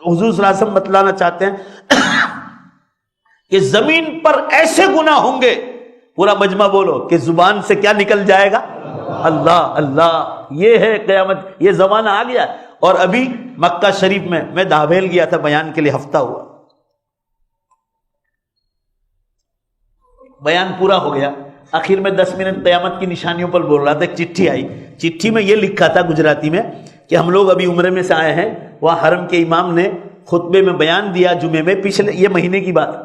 حضور صلی اللہ علیہ وسلم بتلانا چاہتے ہیں کہ زمین پر ایسے گناہ ہوں گے، پورا مجمع بولو کہ زبان سے کیا نکل جائے گا؟ اللہ اللہ. یہ ہے قیامت، یہ زمانہ آ گیا. اور ابھی مکہ شریف میں دہبیل گیا تھا بیان کے لیے، ہفتہ ہوا، بیان پورا ہو گیا. آخر میں 10 منٹ قیامت کی نشانیوں پر بول رہا تھا. ایک چٹھی آئی، چٹھی میں یہ لکھا تھا گجراتی میں کہ ہم لوگ ابھی عمرے میں سے آئے ہیں، وہاں حرم کے امام نے خطبے میں بیان دیا جمعے میں، پچھلے یہ مہینے کی بات،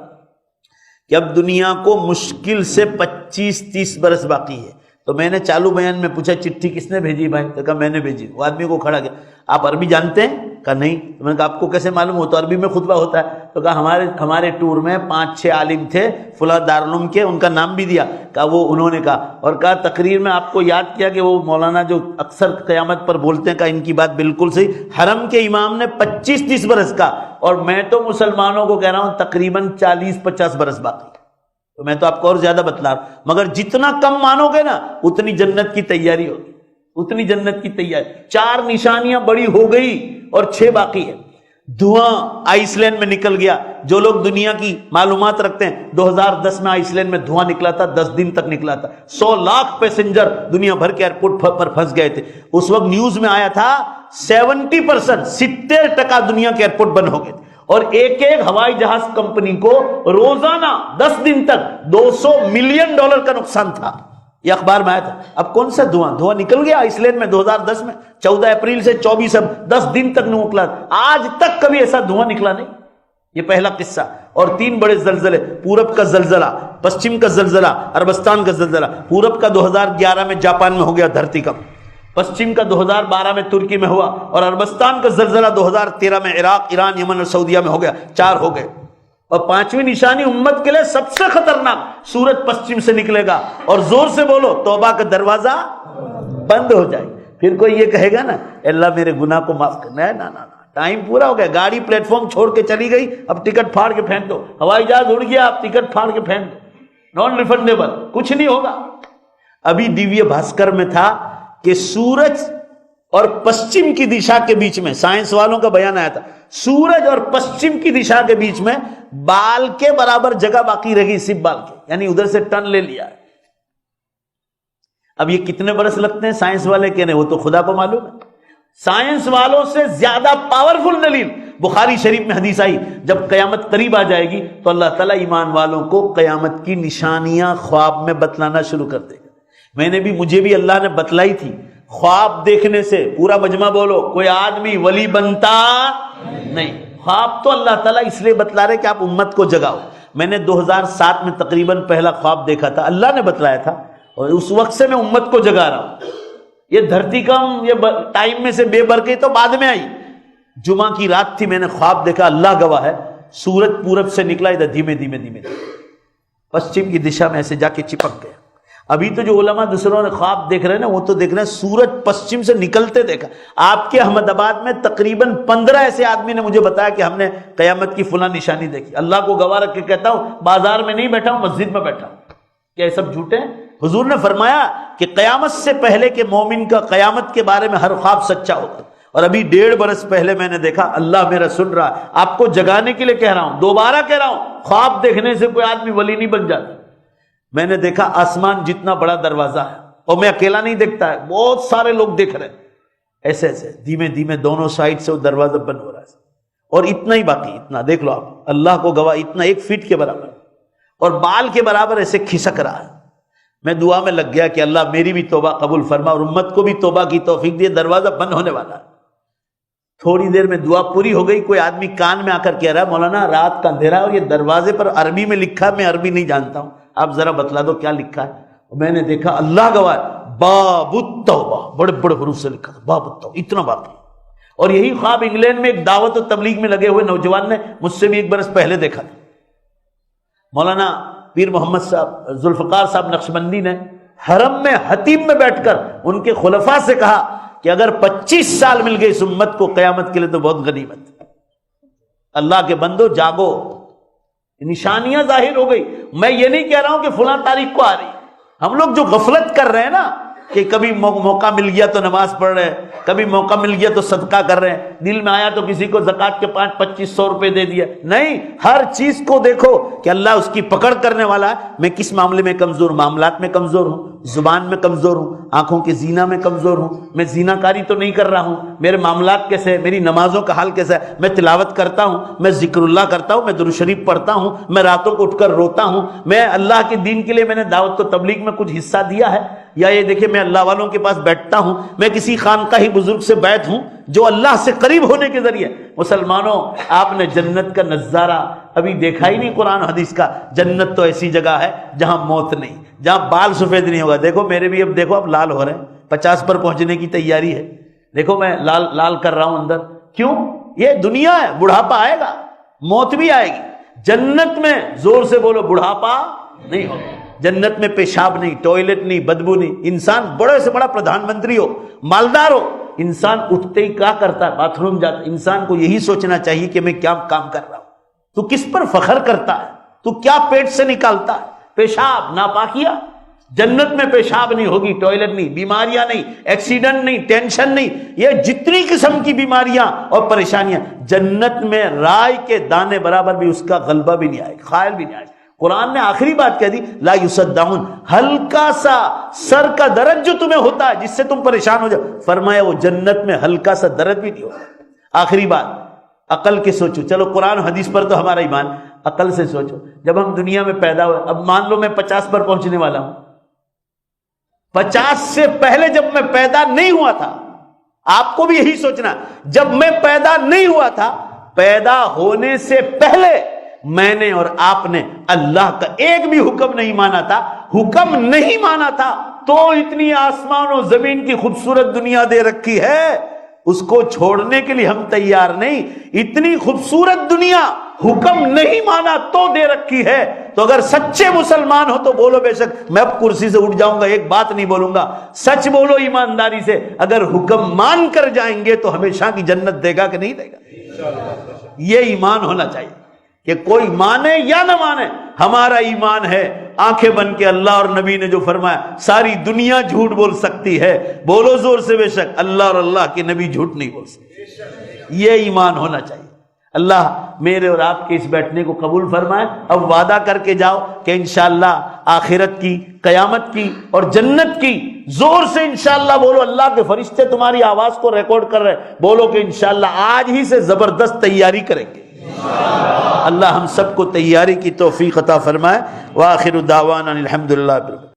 کہ اب دنیا کو مشکل سے 25-30 برس باقی ہے. تو میں نے چالو بیان میں پوچھا چٹھی کس نے بھیجی بھائی؟ تو کہا میں نے بھیجی. وہ آدمی کو کھڑا کیا، آپ عربی جانتے ہیں؟ کہا نہیں. تو میں نے کہا آپ کو کیسے معلوم ہو؟ تو عربی میں خطبہ ہوتا ہے. تو کہا ہمارے ٹور میں 5-6 عالم تھے فلاں دارالعلوم کے، ان کا نام بھی دیا. کہا وہ انہوں نے کہا، اور کہا تقریر میں آپ کو یاد کیا کہ وہ مولانا جو اکثر قیامت پر بولتے ہیں، کہا ان کی بات بالکل صحیح. حرم کے امام نے 25-30 برس کا، اور میں تو مسلمانوں کو کہہ رہا ہوں تقریباً 40-50 برس باقی. تو میں تو آپ کو اور زیادہ بتلا رہا ہوں، مگر جتنا کم مانو گے نا اتنی جنت کی تیاری ہوگی، اتنی جنت کی تیاری. 4 نشانیاں بڑی ہو گئی اور 6 باقی ہے. دھواں آئس لینڈ میں نکل گیا. جو لوگ دنیا کی معلومات رکھتے ہیں، 2010 میں آئس لینڈ میں دھواں نکلا تھا، 10 دن تک نکلا تھا. 100 لاکھ پیسنجر دنیا بھر کے ایئرپورٹ پر پھنس گئے تھے. اس وقت نیوز میں آیا تھا 70%، 70% دنیا کے ایئرپورٹ بند ہو گئے تھے. اور ایک ہوائی جہاز کمپنی کو روزانہ 10 دن تک $200 ملین کا نقصان تھا. یہ اخبار میں آیا تھا. اب کون سا دھواں نکل گیا آئس لینڈ میں 2010 میں، 14 اپریل سے 24 10 دن تک نہیں نکلا. آج تک کبھی ایسا دھواں نکلا نہیں. یہ پہلا قصہ. اور 3 بڑے زلزلے، پورب کا زلزلہ، پشچم کا زلزلہ، عربستان کا زلزلہ. پورب کا 2011 میں جاپان میں ہو گیا دھرتی کمپ، پشچم کا 2012 میں ترکی میں ہوا، اور عربستان کا زلزلہ 2013 میں عراق، ایران، یمن اور سعودیہ میں ہو گیا. 4 ہو گئے. اور 5ویں نشانی امت کے لیے سب سے خطرناک، سورج پشچم سے نکلے گا، اور زور سے بولو توبہ کا دروازہ بند ہو جائے. پھر کوئی یہ کہے گا نا اللہ میرے گناہ کو معاف کرنا ہے، نا ٹائم پورا ہو گیا. گاڑی پلیٹ فارم چھوڑ کے چلی گئی، اب ٹکٹ پھاڑ کے پھینک دو. ہوائی جہاز اڑ گیا، اب ٹکٹ پھاڑ کے پھینک دو، نان ریفنڈیبل، کچھ نہیں ہوگا. ابھی دیویہ بھاسکر میں تھا کہ سورج اور پشچم کی دشا کے بیچ میں، سائنس والوں کا بیان آیا تھا، سورج اور پشچم کی دشا کے بیچ میں بال کے برابر جگہ باقی رہی، صرف بال کے، یعنی ادھر سے ٹرن لے لیا. اب یہ کتنے برس لگتے ہیں سائنس والے کہنے، وہ تو خدا کو معلوم ہے. سائنس والوں سے زیادہ پاورفل دلیل بخاری شریف میں حدیث آئی، جب قیامت قریب آ جائے گی تو اللہ تعالیٰ ایمان والوں کو قیامت کی نشانیاں خواب میں بتلانا شروع کر دے گا. مجھے بھی اللہ نے بتلائی تھی. خواب دیکھنے سے، پورا مجمع بولو، کوئی آدمی ولی بنتا نہیں. خواب تو اللہ تعالیٰ اس لیے بتلا رہے کہ آپ امت کو جگاؤ. میں نے 2007 میں تقریباً پہلا خواب دیکھا تھا، اللہ نے بتلایا تھا، اور اس وقت سے میں امت کو جگا رہا ہوں. یہ دھرتی کم، یہ ٹائم میں سے بے برکت تو بعد میں آئی. جمعہ کی رات تھی، میں نے خواب دیکھا، اللہ گواہ ہے، سورج پورب سے نکلا، ادھر دھیمے دھیمے پشچم کی دشا میں ایسے جا کے چپک گیا. ابھی تو جو علماء دوسروں نے خواب دیکھ رہے ہیں نا، وہ تو دیکھ رہے ہیں سورج پشچم سے نکلتے دیکھا. آپ کے احمد آباد میں تقریباً 15 ایسے آدمی نے مجھے بتایا کہ ہم نے قیامت کی فلاں نشانی دیکھی. اللہ کو گواہ رکھ کے کہتا ہوں، بازار میں نہیں بیٹھا ہوں، مسجد میں بیٹھا ہوں. کیا یہ سب جھوٹے ہیں؟ حضور نے فرمایا کہ قیامت سے پہلے کہ مومن کا قیامت کے بارے میں ہر خواب سچا ہوتا. اور ابھی 1.5 برس پہلے میں نے دیکھا، اللہ میرا سن رہا ہے، آپ کو جگانے کے لیے کہہ رہا ہوں، دوبارہ کہہ رہا ہوں، خواب دیکھنے سے کوئی آدمی ولی نہیں بن جاتا. میں نے دیکھا آسمان جتنا بڑا دروازہ ہے، اور میں اکیلا نہیں دیکھتا ہے، بہت سارے لوگ دیکھ رہے ہیں. ایسے ایسے دھیمے دھیمے دونوں سائڈ سے وہ دروازہ بند ہو رہا ہے، اور اتنا ہی باقی، اتنا دیکھ لو آپ، اللہ کو گواہ، اتنا 1 فٹ کے برابر، اور بال کے برابر ایسے کھسک رہا ہے. میں دعا میں لگ گیا کہ اللہ میری بھی توبہ قبول فرما، اور امت کو بھی توبہ کی توفیق دیے. دروازہ بند ہونے والا ہے. تھوڑی دیر میں دعا پوری ہو گئی. کوئی آدمی کان میں آ کر کہہ رہا ہے، مولانا رات کا اندھیرا ہے اور یہ دروازے پر عربی میں لکھا ہے، میں عربی نہیں جانتا ہوں، آپ ذرا بتلا دو کیا لکھا ہے. میں نے دیکھا، اللہ گواہ، باب التوبہ، بڑے بڑے حروف سے لکھا تھا، باب التوبہ، اتنا باقی. اور یہی خواب انگلینڈ میں ایک دعوت و تبلیغ میں لگے ہوئے نوجوان نے مجھ سے بھی 1 برس پہلے دیکھا تھا. مولانا پیر محمد صاحب ذوالفقار صاحب نقشبندی نے حرم میں حتیم میں بیٹھ کر ان کے خلفاء سے کہا کہ اگر 25 سال مل گئے اس امت کو قیامت کے لیے تو بہت غنیمت. اللہ کے بندو جاگو، نشانیاں ظاہر ہو گئی. میں یہ نہیں کہہ رہا ہوں کہ فلاں تاریخ کو آ رہی. ہم لوگ جو غفلت کر رہے ہیں نا، کہ کبھی موقع مل گیا تو نماز پڑھ رہے ہیں، کبھی موقع مل گیا تو صدقہ کر رہے ہیں، دل میں آیا تو کسی کو زکوٰۃ کے 2500 روپے دے دیا. نہیں، ہر چیز کو دیکھو کہ اللہ اس کی پکڑ کرنے والا ہے. میں کس معاملے میں کمزور ہوں؟ معاملات میں کمزور ہوں، زبان میں کمزور ہوں، آنکھوں کی زینہ میں کمزور ہوں، میں زینہ کاری تو نہیں کر رہا ہوں، میرے معاملات کیسے ہیں، میری نمازوں کا حال کیسا ہے، میں تلاوت کرتا ہوں، میں ذکر اللہ کرتا ہوں، میں درود شریف پڑھتا ہوں، میں راتوں کو اٹھ کر روتا ہوں، میں اللہ کے دین کے لیے میں نے دعوت و تبلیغ میں کچھ حصہ دیا ہے، یا یہ دیکھیں میں اللہ والوں کے پاس بیٹھتا ہوں، میں کسی خانقاہی بزرگ سے بیٹھ ہوں جو اللہ سے قریب ہونے کے ذریعے. مسلمانوں، آپ نے جنت کا نظارہ ابھی دیکھا ہی نہیں قرآن حدیث کا. جنت تو ایسی جگہ ہے جہاں موت نہیں، جہاں بال سفید نہیں ہوگا. دیکھو میرے بھی اب دیکھو اب لال ہو رہے ہیں، 50 پر پہنچنے کی تیاری ہے. دیکھو میں لال لال کر رہا ہوں اندر. کیوں؟ یہ دنیا ہے، بڑھاپا آئے گا، موت بھی آئے گی. جنت میں زور سے بولو بڑھاپا نہیں ہوگا. جنت میں پیشاب نہیں، ٹوائلٹ نہیں، بدبو نہیں. انسان بڑے سے بڑا پردھان منتری ہو، مالدار ہو، انسان اٹھتے ہی کیا کرتا ہے؟ باتھ روم جاتا ہے. انسان کو یہی سوچنا چاہیے کہ میں کیا کام کر رہا ہوں. تو کس پر فخر کرتا ہے؟ تو کیا پیٹ سے نکالتا ہے؟ پیشاب، ناپاکیہ. جنت میں پیشاب نہیں ہوگی، ٹوائلٹ نہیں، بیماریاں نہیں، ایکسیڈنٹ نہیں، ٹینشن نہیں. یہ جتنی قسم کی بیماریاں اور پریشانیاں، جنت میں رائے کے دانے برابر بھی اس کا غلبہ بھی نہیں آئے گا، خائل بھی نہیں آئے گا. قرآن نے آخری بات کہہ دی، لا یصدعون. ہلکا سا سر کا درد جو تمہیں ہوتا ہے جس سے تم پریشان ہو جاؤ، فرمایا وہ جنت میں ہلکا سا درد بھی نہیں ہوگا. آخری بات عقل کے سوچو. چلو قرآن حدیث پر تو ہمارا ایمان، عقل سے سوچو. جب ہم دنیا میں پیدا ہوئے، اب مان لو میں 50 پر پہنچنے والا ہوں، 50 سے پہلے جب میں پیدا نہیں ہوا تھا، آپ کو بھی یہی سوچنا، جب میں پیدا نہیں ہوا تھا، پیدا ہونے سے پہلے میں نے اور آپ نے اللہ کا ایک بھی حکم نہیں مانا تھا. حکم نہیں مانا تھا تو اتنی آسمان و زمین کی خوبصورت دنیا دے رکھی ہے، اس کو چھوڑنے کے لیے ہم تیار نہیں. اتنی خوبصورت دنیا حکم نہیں مانا تو دے رکھی ہے. تو اگر سچے مسلمان ہو تو بولو، بے شک میں اب کرسی سے اٹھ جاؤں گا، ایک بات نہیں بولوں گا. سچ بولو ایمانداری سے، اگر حکم مان کر جائیں گے تو ہمیشہ کی جنت دے گا کہ نہیں دے گا؟ یہ ایمان ہونا چاہیے کہ کوئی مانے یا نہ مانے، ہمارا ایمان ہے. آنکھیں بن کے اللہ اور نبی نے جو فرمایا، ساری دنیا جھوٹ بول سکتی ہے، بولو زور سے بے شک اللہ اور اللہ کے نبی جھوٹ نہیں بول سکتے. یہ ایمان ہونا چاہیے. اللہ میرے اور آپ کے اس بیٹھنے کو قبول فرمائے. اب وعدہ کر کے جاؤ کہ انشاءاللہ آخرت کی، قیامت کی اور جنت کی زور سے انشاءاللہ بولو. اللہ کے فرشتے تمہاری آواز کو ریکارڈ کر رہے، بولو کہ انشاءاللہ آج ہی سے زبردست تیاری کریں گے. اللہ ہم سب کو تیاری کی توفیق عطا فرمائے. وآخر دعوانا الحمدللہ.